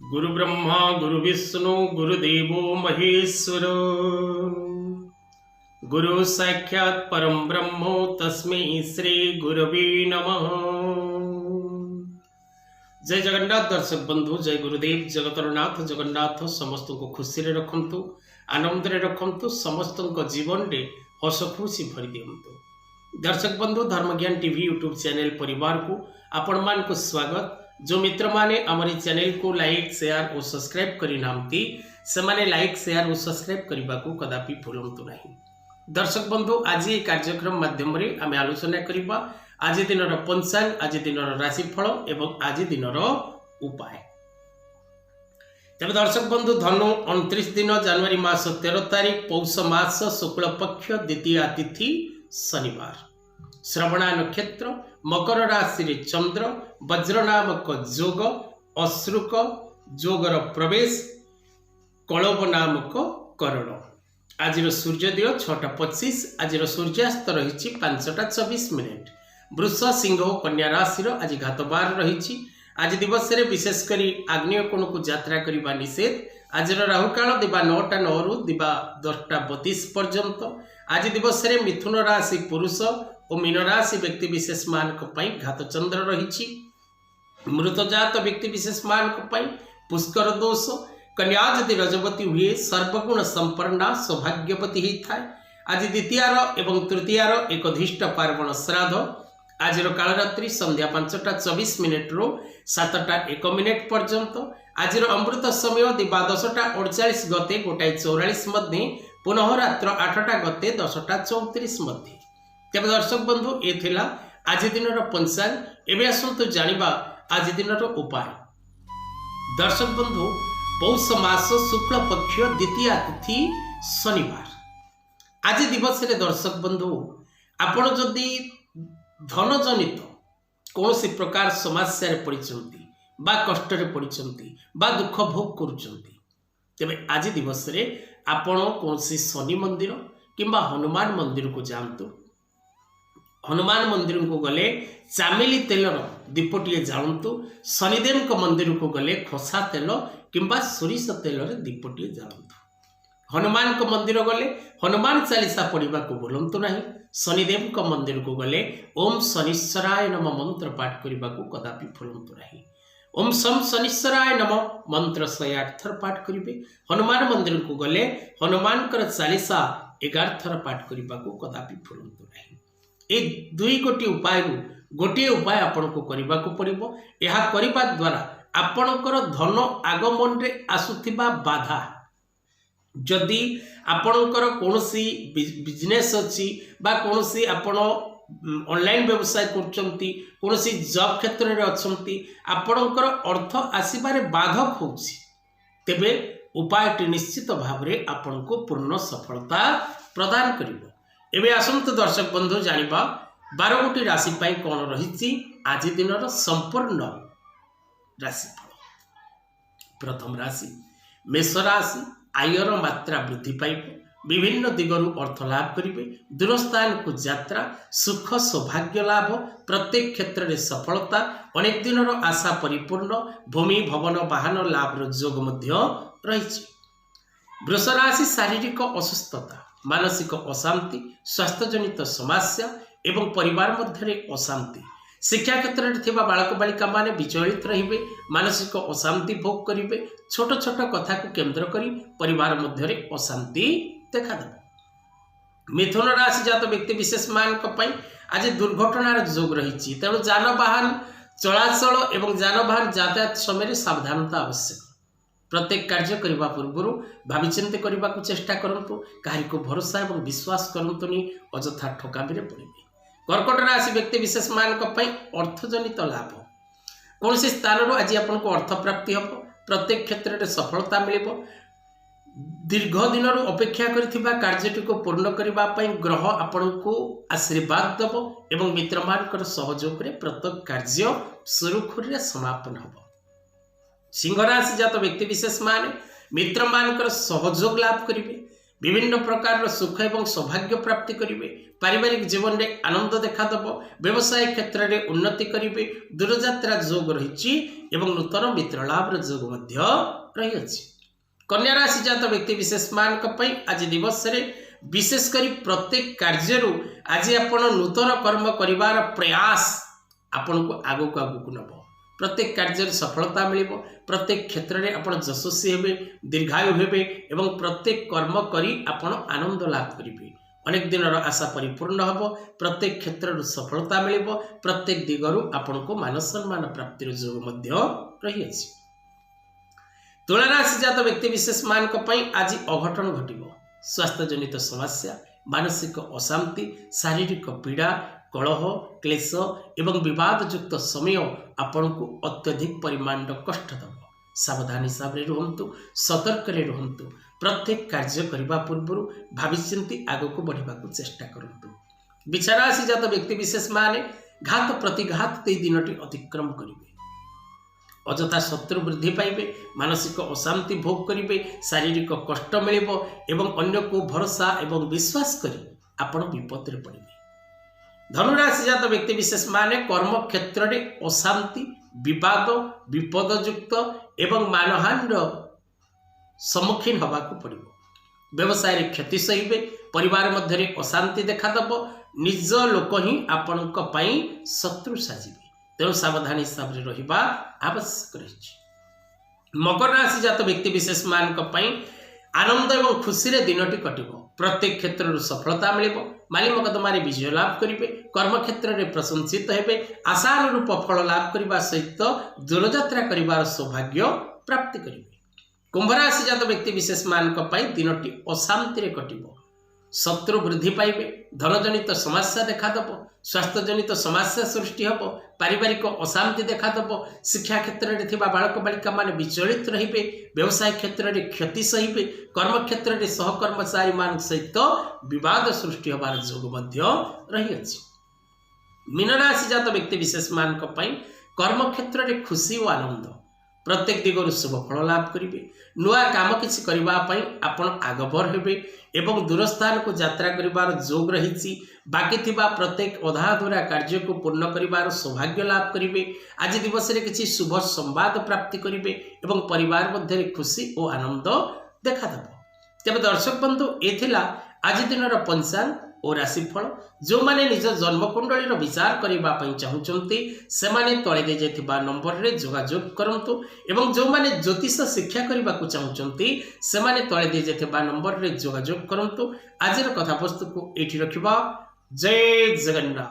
गुरु ब्रह्मा गुरु विष्णु गुरुदेवो महेश्वर गुरु साक्षात् परम ब्रह्म तस्मै श्री गुरवे नमः। जय जगन्नाथ दर्शक बंधु, जय गुरुदेव जगतरनाथ जगन्नाथ समस्त को खुशी रे रखंतु, आनंद रे रखंतु, समस्त जीवन रे हस खुशी भरी दियंतु। दर्शक बंधु, धर्मज्ञान टीवी यूट्यूब चैनल परिवार को आपण मान को स्वागत। जो मित्र माने हमारी चैनल को लाइक शेयर और सब्सक्राइब करी नामती से माने लाइक शेयर और सब्सक्राइब करने को कदापि भूलंतु नहीं। दर्शक बंधु, आज ये कार्यक्रम माध्यम रे आमे आलोचना करिबा आज दिन पंचांग, आज दिन राशिफल एवं आज दिन उपाय। तब दर्शक बंधु, धनु 29 दिन जनवरी मास 13 तारीख पौष मास शुक्ल पक्ष द्वितीय तिथि शनिवार, श्रवणा नक्षत्र, मकर राशि रे चंद्र, वज्र नामक जोग, अश्रुक जोगर प्रवेश, कलब नामक करण। आज सूर्योदय 6:25, आज सूर्यास्त रही 5:24। वृष सिंह कन्या राशि आज घातबार रही। आज दिवस रे विशेषकर आग्नेय कोण को यात्रा करने निषेध। आज राहुकाल दिवा 9:09 रु दिवा 10:32 पर्यंत। आज दिवस रे मिथुन राशि पुरुष और मीन राशि व्यक्ति विशेष मान घात चंद्र रही। मृतजात व्यक्ति विशेष मान पुष्कर दोष। कन्या यदि रजवती हुए सर्वगुण संपन्ना सौभाग्यवती होता है। आज द्वितीयार एवं तृतीयार एकधिष्ट पार्वण श्राद्ध। आज कालरात्रि संध्या 5:24 रु 7:01 पर्यंत। आज अमृत समय दिवा 10:48 गते 1:44 मध्य, पुनः रात्र 8टा गते 10:34 मध्य। तेज दर्शक बंधु, ये थिला आज दिन पंचांग। एवं आसतु जानिबा आज दिन उपाय। दर्शक बंधु, पौष मास शुक्ल पक्ष द्वितीय तिथि शनिवार। आज दिवस रे दर्शक बंधु, आपण जदि धन जनित कौन प्रकार समस्या पड़ती बा कष्ट पड़ती बा दुख भोग करुचंती, तेबे आज दिवस रे आपण कौन शनि मंदिर किंबा हनुमान मंदिर को जातु। हनुमान मंदिर को गले चामेली तेलर दीपटे जालतु। शनिदेव को मंदिर को गले खोसा तेल किंबा सोरिष तेल दीपटे जालतु। हनुमान को मंदिर गले हनुमान चालीसा पढ़ा को भूलंतु नहीं। शनिदेव को मंदिर को गले ओम शनिश्चराय नम मंत्र पाठ करने को कदापि भूलंतु नहीं। ओम शम शनिश्चराय नम मंत्र 108 थर पाठ करेंगे। हनुमान मंदिर को गले हनुमान चालीसा 11 थर पाठ करने को कदापि भूलंतु नहीं। ए दुई गोटी उपाय गोटे उपाय आपन को करने को पड़ो। यह करने द्वारा आपणकर धन आगमन रे आसुथिबा बाधा, जदि आपणकर कौनसी बिजनेस अच्छी बा कौनसी आपण ऑनलाइन व्यवसाय करचंती, कौनसी जॉब क्षेत्र रे अछंती, आपणकर अर्थ आसीबारे बाधक होउछि, तेबे उपायटी निश्चित भाव रे आपण को पूर्ण सफलता प्रदान करिवो। एबे आसंत दर्शक बंधु जानिबा 12 गोटी राशि पाई कोन रहिछि आज दिनर संपूर्ण राशिफल। प्रथम राशि मेष राशि। आयर मात्रा वृद्धि पाइब, विभिन्न दिगरु अर्थ लाभ करिवे, दूरस्थान को यात्रा, सुख सौभाग्य लाभ, प्रत्येक क्षेत्र में सफलता, अनेक दिनर आशा परिपूर्ण, भूमि भवन वाहन लाभ योग मध्य रही। वृष राशि शारीरिक असुस्थता, मानसिक अशांति, स्वास्थ्य जनित समस्या एवं परिवार मध्य अशांति। शिक्षा क्षेत्र में थिबा बालक बालिका माने विचलित रहिबे, मानसिक अशांति भोग करिवे, छोट छोट कथा को केंद्र करी परिवार मध्य अशांति देखा। मिथुन राशि जात व्यक्ति विशेष मान आज दुर्घटनार जोग रही। तेणु जानवाहन चलाचल एवं जानवाहन यातायात समय सावधानता आवश्यक। प्रत्येक कार्य करने पूर्व भाविचिंत करने को चेष्टा करंतु। कहारी को भरोसा एवं विश्वास करंतुनी, अजथा ठकामी रे पड़िबे। कर्कट राशि व्यक्ति विशेष मान अर्थजनित लाभ, कौन से स्थान आज आपको अर्थ प्राप्ति हम, प्रत्येक क्षेत्र में सफलता मिल। दीर्घ दिन अपेक्षा करथिबा कार्यटी को पूर्ण करने ग्रह आपण को आशीर्वाद दब एवं मित्र मान सहयोग रे प्रत्येक कार्य सुरुखुरी समापन हम। सिंह राशि जात व्यक्ति विशेष मान मित्र मान सहयोग लाभ करेंगे, विभिन्न प्रकार सुख एवं सौभाग्य प्राप्ति करेंगे। पारिवारिक जीवन में आनंद देखादेव। व्यवसाय क्षेत्र में उन्नति करेंगे। दूरयात्रा जोग रही एवं नूतन मित्र लाभ जोग रही। कन्या राशि जात व्यक्ति विशेष मान आज दिवस रे विशेषकर प्रत्येक कार्य आज आपण नूतन कर्म करिवार प्रयास आपण को आगो को नब। प्रत्येक कार्य सफलता मिल। प्रत्येक क्षेत्र में आप यशस्वी हेबे, दीर्घायु हेबे एवं प्रत्येक कर्म करी आपण आनंद लाभ करेंगे। अनेक दिन आशा परिपूर्ण हम। प्रत्येक क्षेत्र सफलता मिल। प्रत्येक दिगरु आपण को मान सम्मान प्राप्ति जोग रही। तुला राशि जात व्यक्ति विशेष मान आज अघटन घटव। स्वास्थ्य जनित समस्या, मानसिक अशांति, शारीरिक पीड़ा, कलह, क्लेश एवं विवादयुक्त समय आपण को अत्यधिक परिमाण कष्ट दब। सावधानी हिसाब से रुहतु, सतर्क रुहतु। प्रत्येक कार्य करने पूर्व भाविचिंती आगक बढ़ा चेष्टा करूँ। बिछा राशि जात व्यक्ति विशेष माने घात प्रतिघात दिनटी अतिक्रम करेंगे। अजथा शत्रु वृद्धि पाइबे, मानसिक अशांति भोग करेंगे, शारीरिक कष्ट मिल एवं अन्य को भरोसा एवं विश्वास करी आपण विपद में पड़े। धनुराशि जात व्यक्ति विशेष माने कर्म क्षेत्र में अशांति, विवाद, विपदयुक्त एवं मानहानि सम्मुखीन हवा पड़ो। व्यवसाय क्षति सहिबे, परिवार मध्य अशांति देखादेव। निज लोक ही आपण शत्रु साजिबे। तेणु सावधानी हिसाब से रहिबा आवश्यक रही। मकर राशि जात व्यक्ति विशेष मान आनंद एवं खुशी रे दिनटी कटिब। प्रत्येक क्षेत्र सफलता मिल। माली मकदमार विजय लाभ करेंगे। कर्म क्षेत्र में प्रशंसित हेबे। आशानुरूप फल लाभ करने सहित दूरयात्रा कर सौभाग्य प्राप्ति करेंगे। कुंभ राशि जात व्यक्ति विशेष मान दिनटी अशांति कटिब। शत्रु वृद्धि पाइबे, धनजनित समस्या देखादेव। स्वास्थ्य जनित समस्या सृष्टि हम। पारिवारिक अशांति देखादेव। शिक्षा क्षेत्र में बालक बालिका मान विचलित रहिबे। व्यवसाय क्षेत्र में क्षति सहिबे। कर्म क्षेत्र में सहकर्मचारी मान सहित विवाद सृष्टि होबार जोग रही। मीन राशि जात व्यक्ति विशेष मान कर्म क्षेत्र में खुशी और आनंद। प्रत्येक दिगरु शुभ फल लाभ करेंगे। नुआ काम किसी करने आपण आगभर हेबे एवं दूरस्थान को यात्रा करिवार जोग रही। बाकी थिबा प्रत्येक अधाधुरा कार्य को पूर्ण करिवार सौभाग्य लाभ करेंगे। आज दिवस रे किसी शुभ संवाद प्राप्ति करेंगे एवं परिवार मध्य खुशी और आनंद देखादेव। तेज दर्शक बंधु, ये आज दिन पंचांग और राशिफल। जो माने निज जन्मकुंडली विचार करने चाहते से तले दी जाइथिबा नंबर रे जोगाजोग करंतु एवं जो माने ज्योतिष शिक्षा करने को चाहते से तले दी जाइथिबा नंबर रे जोगाजोग करंतु। आज कथावस्तु को एठी रखिबा। जय जगन्नाथ।